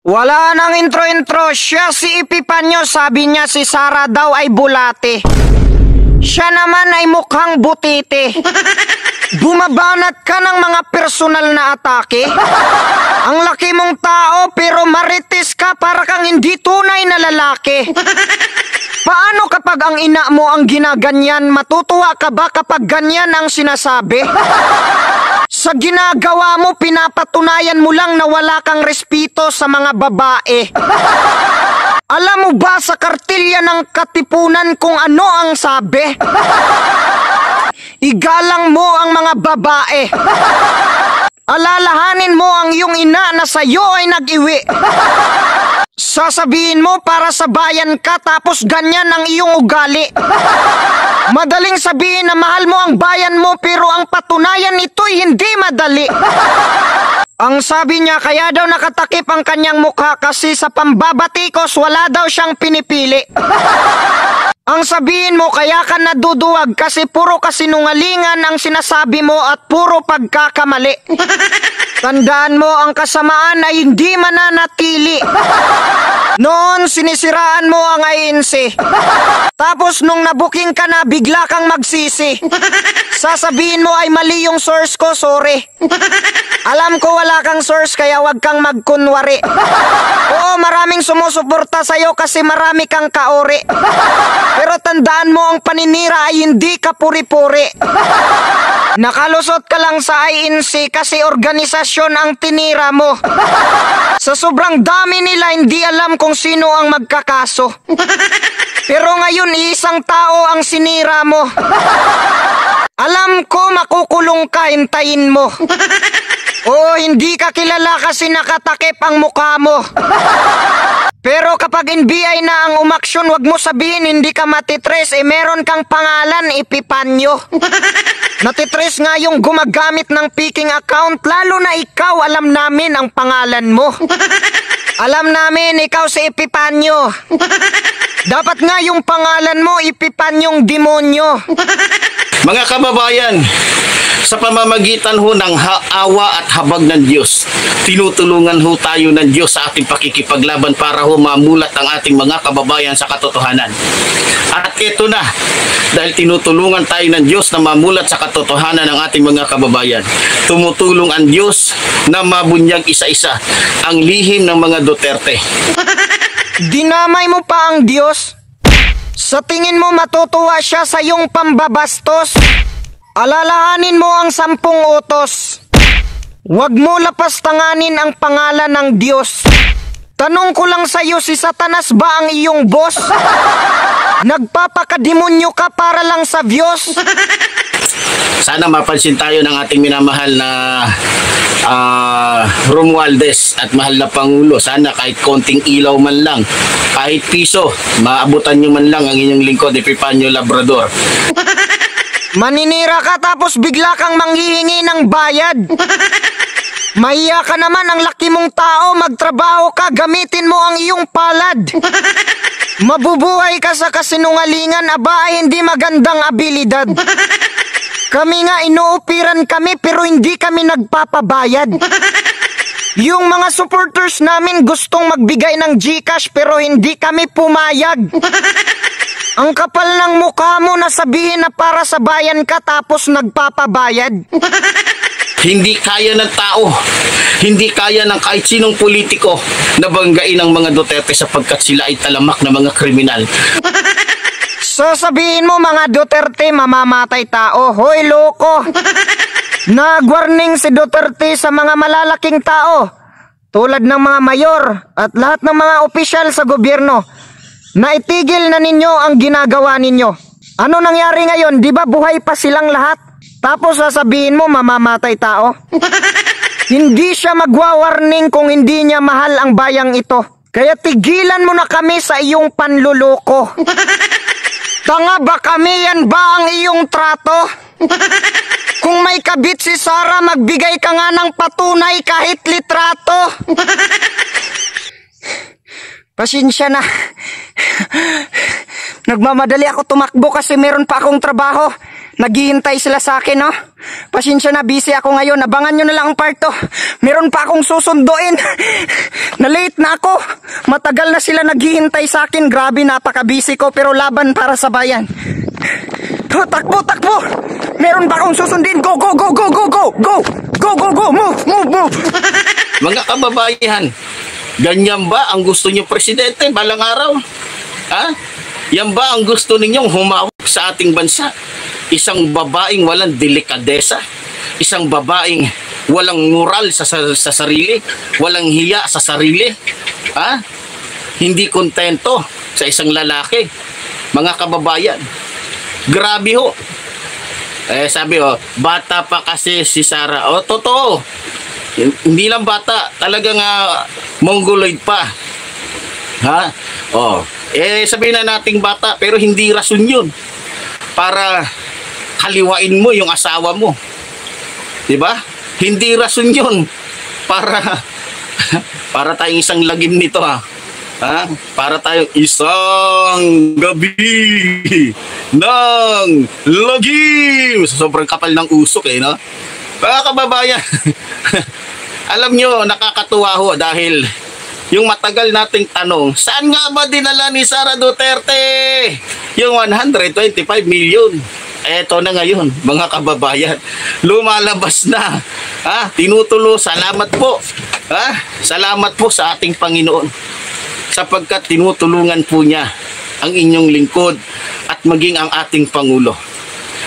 Wala nang intro-intro, siya si Epipanyo, sabi niya si Sara daw ay bulate. Siya naman ay mukhang butite. Bumabanat ka ng mga personal na atake. Ang laki mong tao pero marites ka, para kang hindi tunay na lalaki. Paano kapag ang ina mo ang ginaganyan? Matutuwa ka ba kapag ganyan ang sinasabi? Sa ginagawa mo, pinapatunayan mo lang na wala kang respeto sa mga babae. Alam mo ba sa kartilya ng Katipunan kung ano ang sabi? Igalang mo ang mga babae. Alalahanin mo ang iyong ina na sa'yo ay nag-iwi. Sasabihin mo para sa bayan ka tapos ganyan ang iyong ugali. Madaling sabihin na mahal mo ang bayan mo pero ang patunayan nito'y hindi madali. Ang sabi niya kaya daw nakatakip ang kanyang mukha kasi sa pambabatikos wala daw siyang pinipili. Ang sabihin mo kaya ka naduduwag kasi puro kasinungalingan ang sinasabi mo at puro pagkakamali. Tandaan mo ang kasamaan ay hindi mananatili. Noon sinisiraan mo ang INC. Tapos nung nabuking ka na bigla kang magsisi. Sasabihin mo ay mali yung source ko, sorry. Alam ko wala kang source kaya wag kang magkunwari. Oo, maraming sumusuporta sa'yo kasi marami kang kaori. Pero tandaan mo ang paninira ay hindi ka puri-puri. Nakalusot ka lang sa INC kasi organisasyon ang tinira mo. Sa sobrang dami nila hindi alam kung sino ang magkakaso. Pero ngayon isang tao ang sinira mo. Alam ko makukulong ka, hintayin mo. Oo, hindi ka kilala kasi nakatakip ang mukha mo. Pero kapag NBI na ang umaksyon, wag mo sabihin hindi ka matitres, meron kang pangalan, Epipanyo. Natitres nga yung gumagamit ng peking account, lalo na ikaw, alam namin ang pangalan mo. Alam namin, ikaw si Epipanyo. Dapat nga yung pangalan mo, Epipanyong Demonyo. Mga kababayan, sa pamamagitan ho ng awa at habag ng Diyos, tinutulungan ho tayo ng Diyos sa ating pakikipaglaban para ho mamulat ang ating mga kababayan sa katotohanan. At ito na, dahil tinutulungan tayo ng Diyos na mamulat sa katotohanan ng ating mga kababayan, tumutulong ang Diyos na mabunyag isa-isa ang lihim ng mga Duterte. Dinamay mo pa ang Diyos? Sa tingin mo matutuwa siya sa iyong pambabastos? Alalahanin mo ang 10 utos. Huwag mo lapastanganin ang pangalan ng Diyos. Tanong ko lang sa iyo, si Satanas ba ang iyong boss? Nagpapakademonyo ka para lang sa Diyos? Sana mapansin tayo ng ating minamahal na Romualdez at mahal na Pangulo. Sana kahit konting ilaw man lang, kahit piso, maabutan nyo man lang ang inyong lingkod, Epipanyo Labrador. Maninira ka tapos bigla kang manghihingi ng bayad. Mahiya ka naman, ang laki mong tao, magtrabaho ka, gamitin mo ang iyong palad. Mabubuhay ka sa kasinungalingan, aba ay hindi magandang abilidad. Kami nga inuupiran kami pero hindi kami nagpapabayad. Yung mga supporters namin gustong magbigay ng GCash pero hindi kami pumayag. Ang kapal ng mukha mo na sabihin na para sa bayan ka tapos nagpapabayad. Hindi kaya ng tao, hindi kaya ng kahit sinong politiko na banggain ang mga Duterte sapagkat sila ay talamak na mga kriminal. Sasabihin mo mga Duterte mamamatay tao, hoy loko. Nag-warning si Duterte sa mga malalaking tao tulad ng mga mayor at lahat ng mga opisyal sa gobyerno na itigil na ninyo ang ginagawa ninyo. Ano nangyari ngayon? Di ba buhay pa silang lahat? Tapos sasabihin mo mamamatay tao? Hindi siya magwa-warning kung hindi niya mahal ang bayang ito. Kaya tigilan mo na kami sa iyong panluloko. Tanga ba kami? Yan ba ang iyong trato? Kung may kabit si Sara, magbigay ka nga ng patunay kahit litrato. Pasensya na. Nagmamadali ako tumakbo kasi meron pa akong trabaho. Naghihintay sila sa akin, no? Pasensya na, busy ako ngayon. Abangan nyo na lang ang part 2. Meron pa akong susunduin. Na-late na ako. Matagal na sila naghihintay sa akin. Grabe, napaka-busy ko, pero laban para sa bayan. Oh, takbo, takbo! Meron pa akong susundin. Go, go, go, go, go, go! Go! Go, go, go! Move, move, move! Mga kababayan, ganyan ba ang gusto niyo presidente balang araw? Ha? Yan ba ang gusto ninyong humawak sa ating bansa? Isang babaeng walang delikadesa, isang babaeng walang moral sa sarili, walang hiya sa sarili, ha? Hindi kontento sa isang lalaki. Mga kababayan, grabe ho. Sabi bata pa kasi si Sara. Totoo. Hindi lang bata, talagang mongoloid pa. Ha? Sabihin na nating bata, pero hindi rason yun para kaliwain mo yung asawa mo. Diba? Hindi rason yun para tayong isang lagim nito, ha? Para tayong isang gabi ng lagim. Sobrang kapal ng usok, no? Mga kababayan, alam nyo, nakakatuwa ho dahil yung matagal nating tanong, saan nga ba dinala ni Sara Duterte yung 125 million? Eto na ngayon, mga kababayan, lumalabas na. Tinutulo, salamat po. Salamat po sa ating Panginoon sapagkat tinutulungan po niya ang inyong lingkod at maging ang ating Pangulo.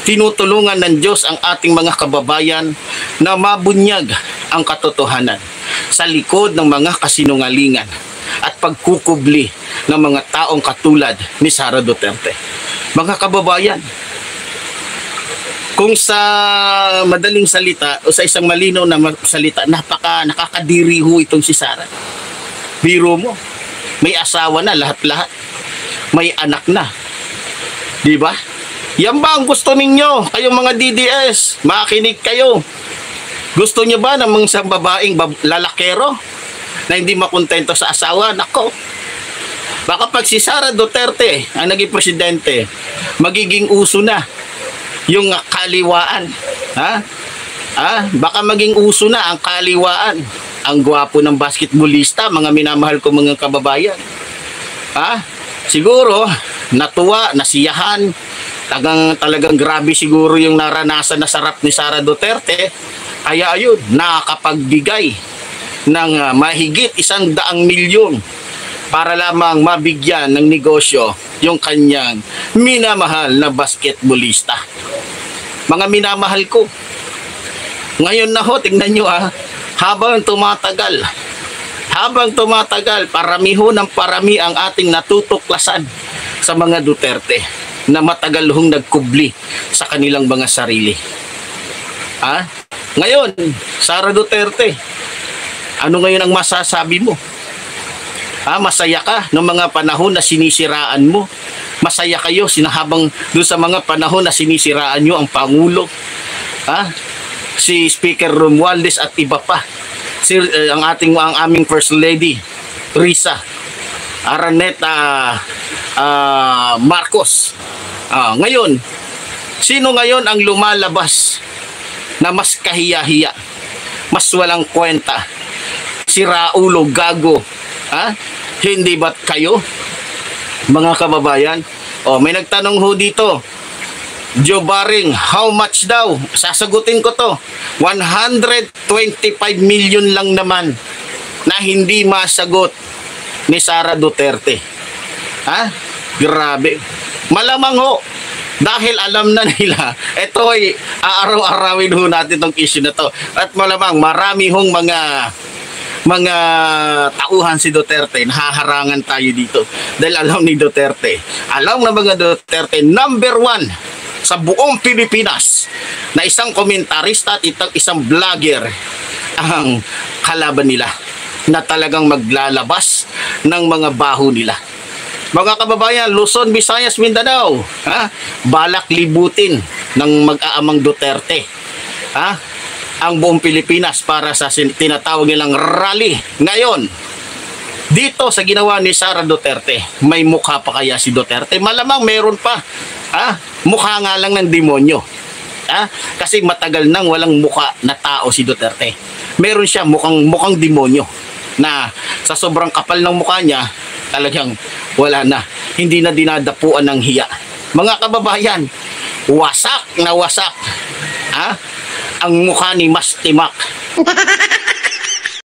Tinutulungan ng Diyos ang ating mga kababayan na mabunyag ang katotohanan sa likod ng mga kasinungalingan at pagkukubli ng mga taong katulad ni Sara Duterte. Mga kababayan, kung sa madaling salita o sa isang malinaw na salita, nakakadiri ho itong si Sara. Biro mo, may asawa na lahat-lahat. May anak na. Di ba? Yan ba ang gusto ninyo? Kayong mga DDS, makinig kayo. Gusto nyo ba ng mga isang babaeng lalakero na hindi makontento sa asawa? Nako. Baka pag si Sara Duterte ang naging presidente, magiging uso na yung kaliwaan. Baka maging uso na ang kaliwaan. Ang gwapo ng basketballista, mga minamahal ko mga kababayan. Siguro, natuwa, nasiyahan, talagang grabe siguro yung naranasan na sarap ni Sara Duterte. Kaya ayun, nakapagbigay ng mahigit 100 milyon para lamang mabigyan ng negosyo yung kanyang minamahal na basketballista. Mga minamahal ko, ngayon na ho, tingnan nyo habang tumatagal, parami ho ng parami ang ating natutuklasan sa mga Duterte na matagal hong nagkubli sa kanilang mga sarili. Ngayon, Sara Duterte, ano ngayon ang masasabi mo? Masaya ka ng mga panahon na sinisiraan mo? Masaya kayo sinahabang doon sa mga panahon na sinisiraan nyo ang Pangulo? Si Speaker Romualdez at iba pa. Ang aming First Lady, Risa Araneta Marcos. Ngayon, sino ngayon ang lumalabas na mas kahiya-hiya, mas walang kwenta? Si Raulo Gago. Hindi ba't kayo, mga kababayan? May nagtanong ho dito, Joe Baring, how much daw? Sasagutin ko to. 125 million lang naman na hindi masagot ni Sara Duterte. Grabe. Malamang ho, dahil alam na nila, ito ay aaraw-arawin ho natin itong issue na to. At malamang marami hong mga tauhan si Duterte, nahaharangan tayo dito. Dahil alam ni Duterte, alam na mga Duterte, number 1 sa buong Pilipinas na isang komentarista at isang vlogger ang kalaban nila na talagang maglalabas ng mga baho nila. Mga kababayan, Luzon, Visayas, Mindanao, balak libutin ng mag-aamang Duterte ang buong Pilipinas para sa tinatawag nilang rally. Ngayon, dito sa ginawa ni Sara Duterte, may mukha pa kaya si Duterte? Malamang meron pa. Mukha nga lang ng demonyo. Kasi matagal nang walang muka na tao si Duterte. Meron siya mukhang demonyo na sa sobrang kapal ng mukha niya, talagang wala na. Hindi na dinadapuan ng hiya. Mga kababayan, wasak na wasak ang mukha ni Mas Timak.